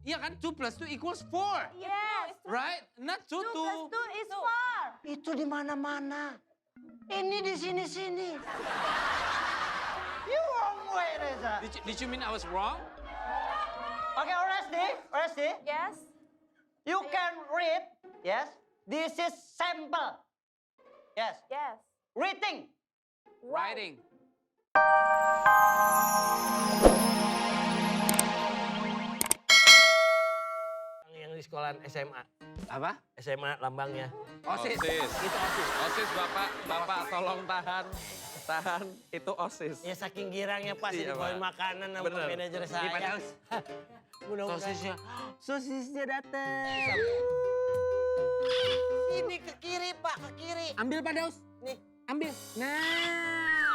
Iya kan? 2 plus 2 equals 4. Yes. Right? Not 2, 2 plus 2 is 4. Itu di mana-mana. Ini di sini-sini. You wrong way, Reza. Did you mean I was wrong? Okay, Oresti. Yes. You can read. Yes. This is sample. Yes. Yes. Reading. Writing. Yang di sekolah SMA. Apa? SMA lambangnya. OSIS. Itu OSIS. OSIS Bapak tolong tahan. Tahan, itu OSIS. Ya saking girangnya Pak, Iya, dibawain Pak. makanan sama Bener. manajer saya. Ini Pak Daus. Mudah-mudahan. Sosisnya datang. Ini ke kiri Pak, ke kiri. Ambil Pak Daus. Nih. Ambil. Nah.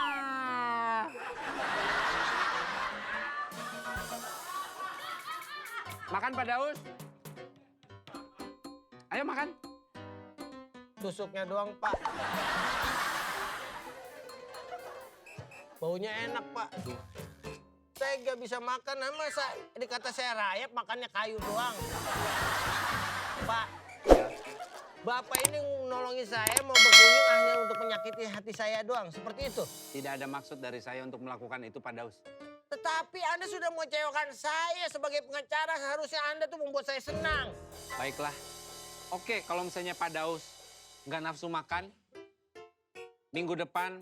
Makan Pak Daus. Ayo makan. Tusuknya doang Pak. Baunya enak Pak. Saya nggak bisa makan, masa dikata saya rayap makannya kayu doang. Pak, Bapak ini nolongin saya mau berkunjung hanya untuk menyakiti hati saya doang, seperti itu. Tidak ada maksud dari saya untuk melakukan itu Pak Daus. Tetapi Anda sudah mengecewakan saya sebagai pengacara, seharusnya Anda tuh membuat saya senang. Baiklah. Oke, kalau misalnya Pak Daus nggak nafsu makan, minggu depan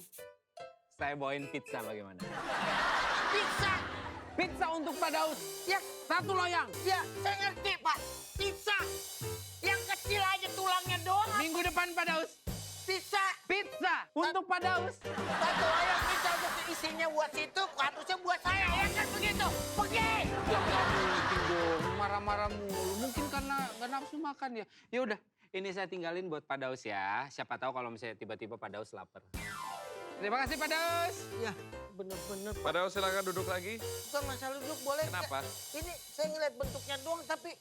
saya bawain pizza bagaimana? Pizza! Pizza untuk Pak Daus. Ya, 1 loyang. ya, saya ngerti Pak. Pizza! Yang kecil aja tulangnya doang. Minggu depan Pak Daus. Pizza! Pizza untuk Pak Daus. Satu ayam pizza untuk isinya buat situ, harusnya buat saya, ya kan begitu? Pergi! Ya nggak mungkin dong, marah-marah mulu. Mungkin karena nggak nafsu makan ya. Ya udah, ini saya tinggalin buat Pak Daus ya. Siapa tahu kalau misalnya tiba-tiba Pak Daus lapar. Terima kasih Pak Daus. Ya, bener-bener Pak. Pak Daus silakan duduk lagi. Bukan masalah duduk, boleh Kenapa? Ini saya ngeliat bentuknya doang, tapi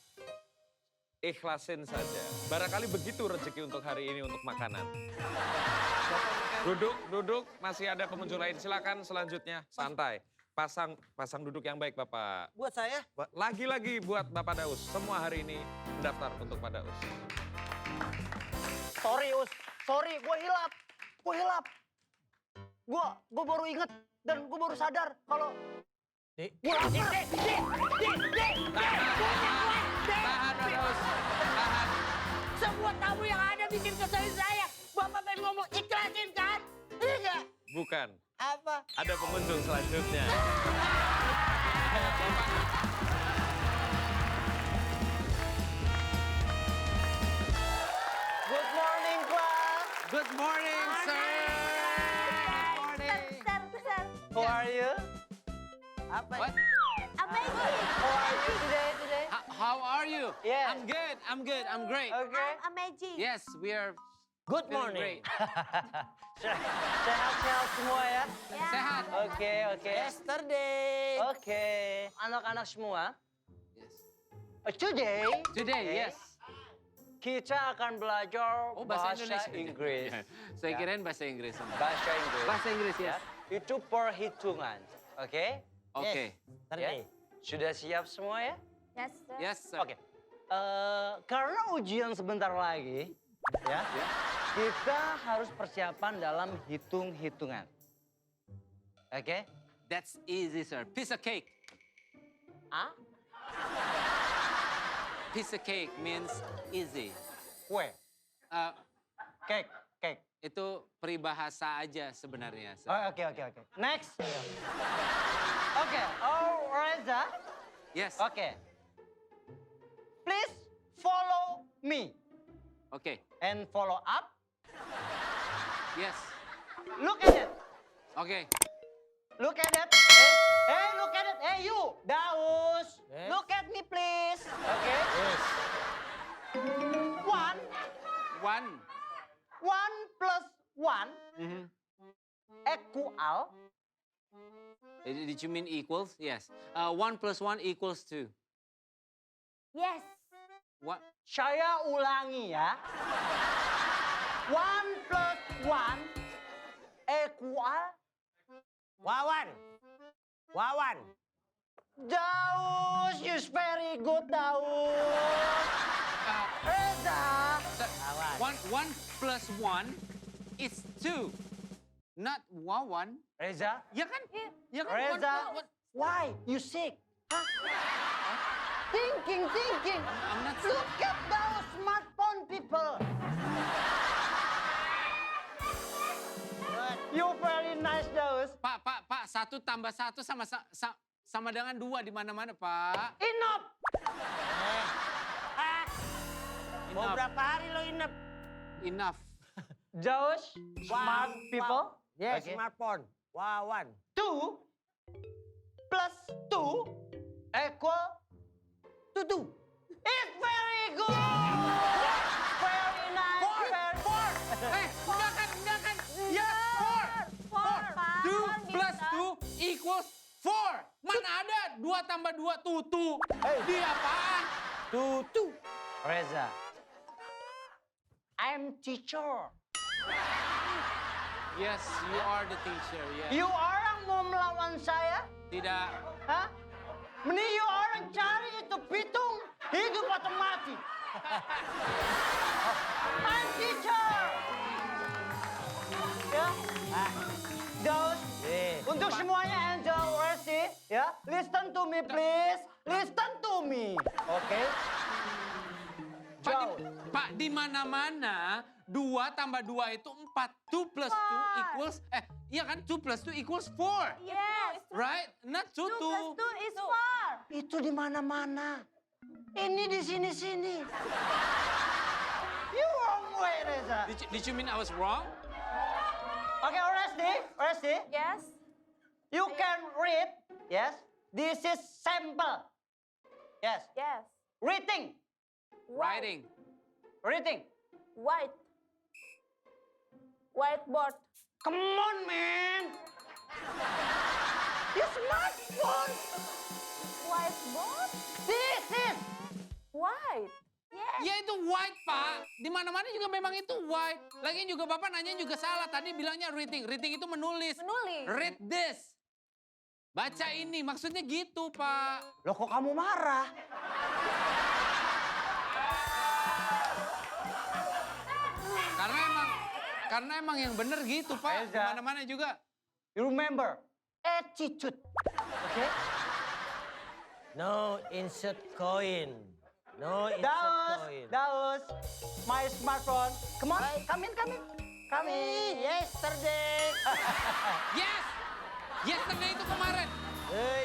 Ikhlasin saja. Barangkali begitu rezeki untuk hari ini untuk makanan. Duduk. Masih ada pengunjung lain. Silakan selanjutnya. Santai. Pasang duduk yang baik Bapak. buat saya. Lagi-lagi buat Bapak Daus. Semua hari ini mendaftar untuk Pak Daus. Sorry, Us. Sorry, gue hilap. Gue baru inget dan gue baru sadar kalau gue lapar. Tahan Pak Daus. Tahan. Semua tamu yang ada bikin keselin saya. Bapak pengen ngomong ikhlasin kan? Iya nggak? Bukan. Apa? Ada pengunjung selanjutnya. Good morning, class. Good morning, sir. Good morning. Sir. How are you? Apa? What? Amazing. How are you today? How are you? Yeah. I'm good. I'm great. Okay. I'm amazing. Yes, we are Good feeling morning. great. Sehat-sehat semua ya? Yeah. Sehat. Oke. Yesterday. Oke. Anak-anak semua, Yes. today Today, yes. kita akan belajar Oh, bahasa bahasa Indonesia. Inggris. Saya kirain bahasa Inggris. Bahasa Inggris. Bahasa Inggris, Ya. yes. Itu perhitungan. Oke? Oke. Yesterday. Sudah siap semua ya? Yes, sir. Yes, sir. Oke. Karena ujian sebentar lagi, ya, kita harus persiapan dalam hitung-hitungan. Oke? That's easy, sir. Piece of cake. Ah? Piece of cake means easy. Kue. Uh, Cake. itu peribahasa aja sebenarnya, sir. Oh, oke. Next. Oke. Oh, Reza. Yes. Oke. Please follow me Okay. and follow up. Yes. Look at it. Okay. Look at it. Hey, look at it. Hey, you, Daus. Yes. Look at me, please. Okay. Yes. One plus one Mm-hmm. equal. Did you mean equals? Yes. 1 plus 1 equals 2. Yes. What? Saya ulangi ya. One plus one equal Wawan. Daus, you very good, Daus. Reza. One plus one is 2. Not Wawan. Reza, Ya kan? Ya kan? Reza, One. why you sick? Huh? Thinking. I'm not sick. Look at those smartphone people. You very nice, Daus. Pak, 1 tambah 1 sama dengan 2 di mana-mana, Pak. Enough. Mau Enough. berapa hari lo inap? Enough. Daus, smart people. Yes, Okay. smartphone. Wawan. 2 plus 2 equal to 2. It's very good. Very nice. Four. Enggak kan? Ya, 4. 2 plus 2 equals 4. Mana ada 2 tambah 2 tutu. Dia apaan? Tutu. Reza, I'm teacher. Yes, you are the teacher. Yes. You orang mau melawan saya? Tidak. Hah? Mending you orang cari itu pitung, hidup atau mati. I'm teacher. Ya, Daus, untuk semuanya Angel, Resi, ya, listen to me please, listen to me, oke? Pak, di mana-mana 2 tambah 2 itu 4. 2 plus 2 equals, iya kan? 2 plus 2 equals 4. Yes. Right? Not 2, 2 plus 2 is 4. Itu di mana-mana. Ini di sini-sini. You wrong way, Reza. Did you mean I was wrong? Okay, Resti, Yes. you can read. Yes, this is sample. Yes, Yes. reading, Writing. reading. White. Whiteboard. Come on, man. You smartphone. Whiteboard? This is. White. Yes. Ya itu white, Pak. Di mana-mana juga memang itu white. Lagian juga Bapak nanya juga salah. Tadi bilangnya reading. Reading itu menulis. Menulis. Read this. Baca ini. Maksudnya gitu, Pak. Loh, kok kamu marah? Karena emang yang bener gitu, Pak. Di Reza. mana-mana juga. You remember, attitude. Okay? No insert coin. No insert coin. Daus, my smartphone. Come on, come in. Come in. Yesterday. Yes! Yesterday itu kemarin.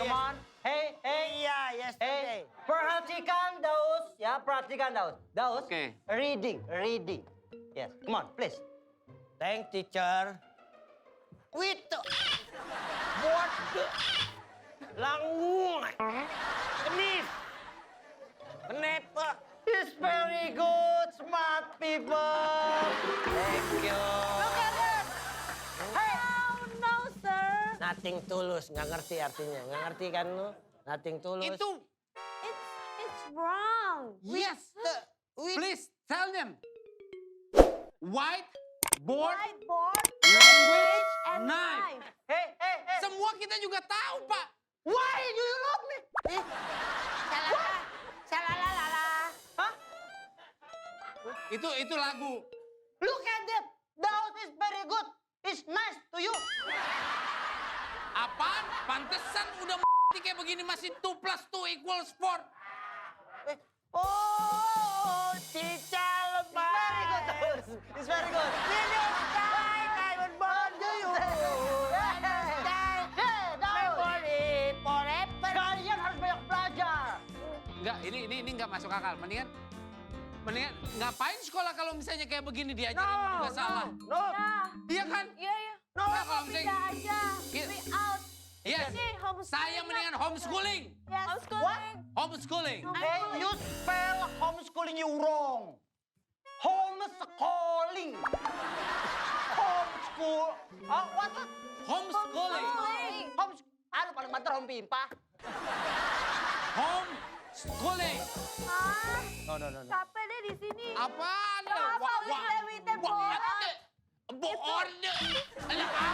Come on. Hey. Iya, yesterday. Perhatikan Daus, ya perhatikan Daus. Daus, Oke. reading. Yes, come on, please. Thank teacher. With What the? langung. Kenif. Kenapa? It's very good, smart people. Thank you. Look at it. Hey, No, sir. Nothing tulus, nggak ngerti artinya. Nggak ngerti kan lu? Nothing tulus. Itu, It's wrong. yes. Please, tell them. White, board, Whiteboard, language, and knife. knife. hey. Semua kita juga tahu, Pak. Why do you love me? Salalalala. Hah? Itu lagu. Look at that. Daus is very good. It's nice to you. Apaan? Pantesan udah mati kayak begini masih 2 plus 2 equals 4. Oh, teacher lebay. Very good, Daus. It's very good. I was born to you. Memory forever. Kalian harus banyak belajar. Enggak, ini enggak masuk akal. Mendingan ngapain sekolah kalau misalnya kayak begini diajarin juga salah. No. Ya. Iya kan? Iya. Nah, kalau misalnya Pindah aja. Iya. We out. Yes. Ini homeschooling. Saya mendingan homeschooling. Yes. Homeschooling. Homeschooling. Hey, you spell homeschooling you wrong. Homeschooling. Homeschool. Oh, what? Homeschooling. Ano, paling banter home pimpa. Homeschooling. Hah? No. Capek deh di sini. Apaan? Apa wite board? Boorde. Kenapa?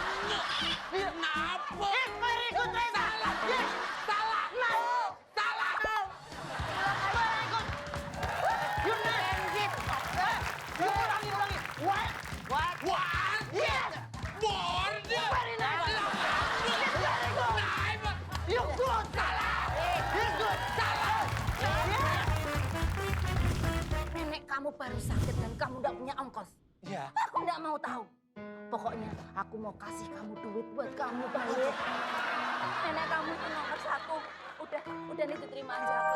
It's very good, Reza. Yes. Salah. baru sakit dan kamu nggak punya ongkos. Iya. Aku nggak mau tahu. Pokoknya aku mau kasih kamu duit buat kamu balik. Nenek kamu itu nomor 1. Udah nih diterima aja aku.